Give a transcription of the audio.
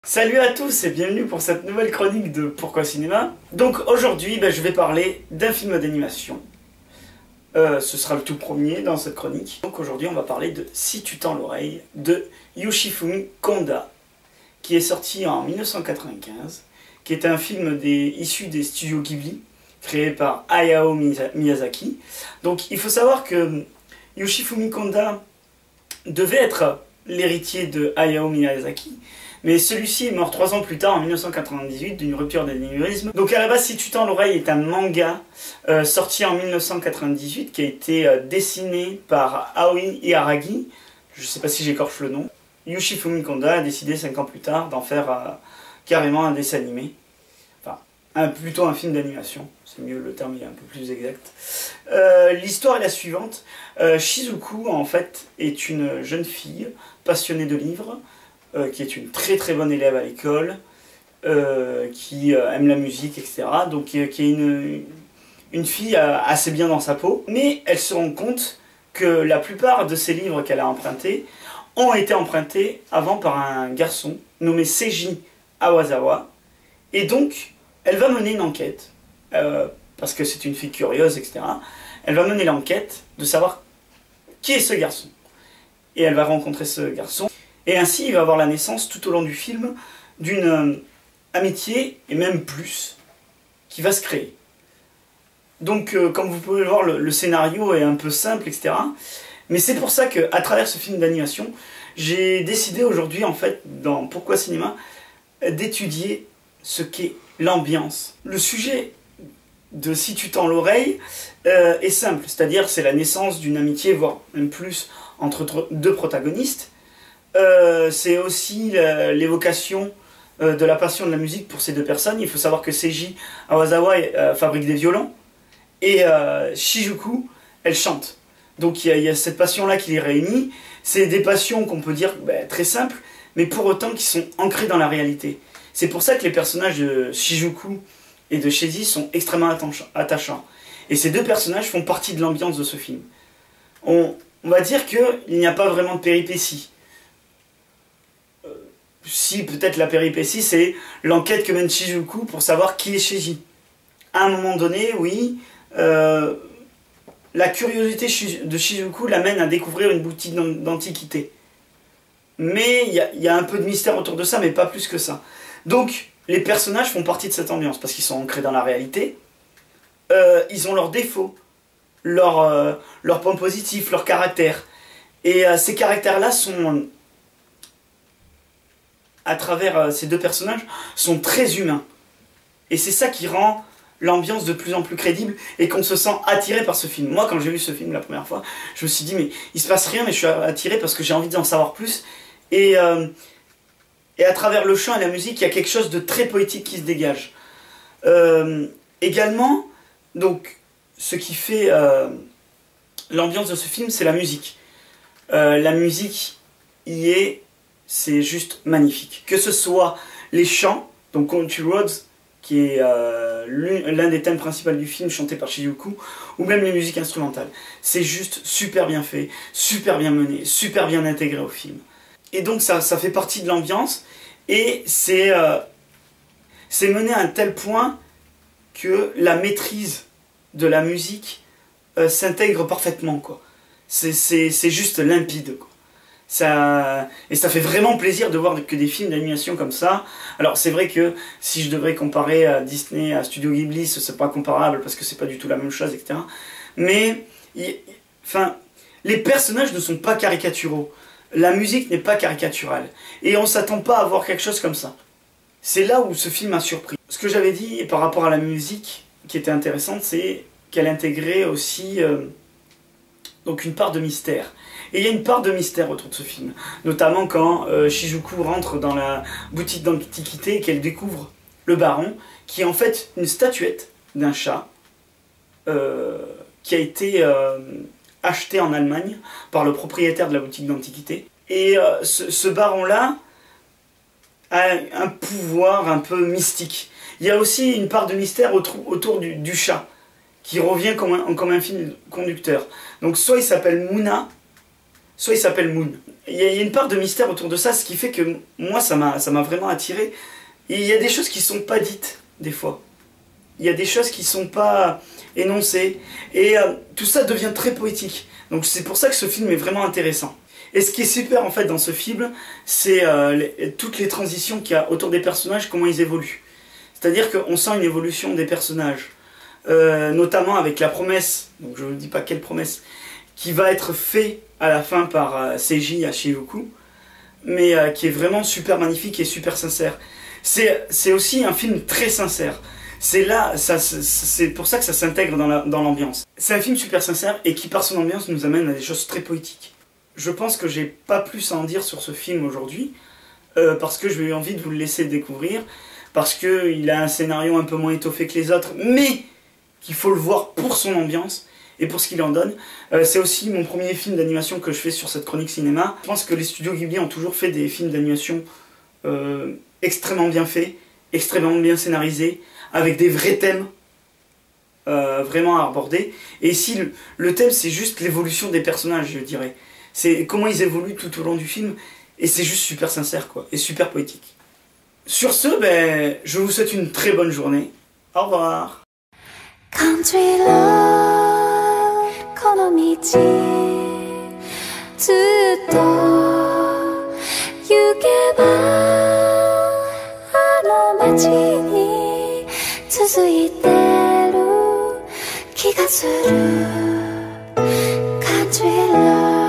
Salut à tous et bienvenue pour cette nouvelle chronique de Pourquoi Cinéma. Donc aujourd'hui, je vais parler d'un film d'animation. Ce sera le tout premier dans cette chronique. Donc aujourd'hui, on va parler de Si tu tends l'oreille de Yoshifumi Konda, qui est sorti en 1995, qui est un film issu des studios Ghibli, créé par Hayao Miyazaki. Donc il faut savoir que Yoshifumi Konda devait être l'héritier de Hayao Miyazaki, mais celui-ci est mort 3 ans plus tard, en 1998, d'une rupture d'anévrisme. Donc à la base, Si tu tends l'oreille est un manga sorti en 1998, qui a été dessiné par Aoi Iaragi. Je ne sais pas si j'écorche le nom. Yoshifumi Konda a décidé 5 ans plus tard d'en faire carrément un dessin animé. Enfin, plutôt un film d'animation. C'est mieux, le terme est un peu plus exact. L'histoire est la suivante. Shizuku, en fait, est une jeune fille passionnée de livres, qui est une très très bonne élève à l'école, qui aime la musique, etc. Donc qui est une fille assez bien dans sa peau, mais elle se rend compte que la plupart de ces livres qu'elle a empruntés ont été empruntés avant par un garçon nommé Seiji Awazawa, et donc elle va mener une enquête, parce que c'est une fille curieuse, etc. Elle va mener l'enquête de savoir qui est ce garçon, et elle va rencontrer ce garçon. Et ainsi, il va avoir la naissance, tout au long du film, d'une amitié, et même plus, qui va se créer. Donc, comme vous pouvez le voir, le scénario est un peu simple, etc. Mais c'est pour ça qu'à travers ce film d'animation, j'ai décidé aujourd'hui, en fait, dans Pourquoi Cinéma, d'étudier ce qu'est l'ambiance. Le sujet de Si tu tends l'oreille est simple, c'est-à-dire c'est la naissance d'une amitié, voire même plus, entre deux protagonistes. C'est aussi l'évocation de la passion de la musique pour ces deux personnes. Il faut savoir que Seiji Awazawa fabrique des violons et Shizuku, elle chante. Donc il y a cette passion-là qui les réunit. C'est des passions qu'on peut dire très simples, mais pour autant qui sont ancrées dans la réalité. C'est pour ça que les personnages de Shizuku et de Seiji sont extrêmement attachants. Et ces deux personnages font partie de l'ambiance de ce film. On va dire qu'il n'y a pas vraiment de péripéties. Si peut-être la péripétie, c'est l'enquête que mène Shizuku pour savoir qui est Seiji. À un moment donné, oui, la curiosité de Shizuku l'amène à découvrir une boutique d'antiquité. Mais il y a un peu de mystère autour de ça, mais pas plus que ça. Donc, les personnages font partie de cette ambiance, parce qu'ils sont ancrés dans la réalité. Ils ont leurs défauts, leurs points positifs, leurs caractères. Et ces caractères-là sont, à travers ces deux personnages, sont très humains. Et c'est ça qui rend l'ambiance de plus en plus crédible et qu'on se sent attiré par ce film. Moi, quand j'ai vu ce film la première fois, je me suis dit, mais il se passe rien, mais je suis attiré parce que j'ai envie d'en savoir plus. Et à travers le chant et la musique, il y a quelque chose de très poétique qui se dégage. Également, donc, ce qui fait l'ambiance de ce film, c'est la musique. La musique c'est juste magnifique. Que ce soit les chants, donc Country Roads, qui est l'un des thèmes principaux du film, chanté par Shizuku, ou même les musiques instrumentales. C'est juste super bien fait, super bien mené, super bien intégré au film. Et donc ça fait partie de l'ambiance, et c'est mené à un tel point que la maîtrise de la musique s'intègre parfaitement, quoi. C'est juste limpide, quoi. Et ça fait vraiment plaisir de voir que des films d'animation comme ça. Alors c'est vrai que si je devrais comparer à Disney, à Studio Ghibli, ce n'est pas comparable parce que c'est pas du tout la même chose, etc. Mais les personnages ne sont pas caricaturaux. La musique n'est pas caricaturale. Et on s'attend pas à voir quelque chose comme ça. C'est là où ce film m'a surpris. Ce que j'avais dit par rapport à la musique, qui était intéressante, c'est qu'elle intégrait aussi donc une part de mystère. Et il y a une part de mystère autour de ce film, notamment quand Shizuku rentre dans la boutique d'antiquité et qu'elle découvre le baron, qui est en fait une statuette d'un chat qui a été acheté en Allemagne par le propriétaire de la boutique d'antiquité. Et ce baron-là a un pouvoir un peu mystique. Il y a aussi une part de mystère autour du chat, qui revient comme un fil conducteur. Donc soit il s'appelle Muna, soit il s'appelle Moon. Il y a une part de mystère autour de ça, ce qui fait que moi ça m'a vraiment attiré. Et il y a des choses qui sont pas dites, des fois. Il y a des choses qui sont pas énoncées. Et tout ça devient très poétique. Donc c'est pour ça que ce film est vraiment intéressant. Et ce qui est super en fait dans ce film, c'est toutes les transitions qu'il y a autour des personnages, comment ils évoluent. C'est-à-dire qu'on sent une évolution des personnages. Notamment avec la promesse, donc je ne vous dis pas quelle promesse, qui va être fait à la fin par Seiji Hashioku, mais qui est vraiment super magnifique et super sincère. C'est aussi un film très sincère. C'est pour ça que ça s'intègre dans l'ambiance. C'est un film super sincère et qui par son ambiance nous amène à des choses très poétiques. Je pense que j'ai pas plus à en dire sur ce film aujourd'hui, parce que j'ai eu envie de vous le laisser découvrir, parce qu'il a un scénario un peu moins étoffé que les autres, mais qu'il faut le voir pour son ambiance et pour ce qu'il en donne. C'est aussi mon premier film d'animation que je fais sur cette chronique cinéma. Je pense que les studios Ghibli ont toujours fait des films d'animation extrêmement bien faits, extrêmement bien scénarisés, avec des vrais thèmes vraiment à aborder. Et ici, le thème, c'est juste l'évolution des personnages, je dirais. C'est comment ils évoluent tout au long du film, et c'est juste super sincère, quoi, et super poétique. Sur ce, je vous souhaite une très bonne journée. Au revoir. Country love この道ずっと行けばあの街に続いてる気がする Country love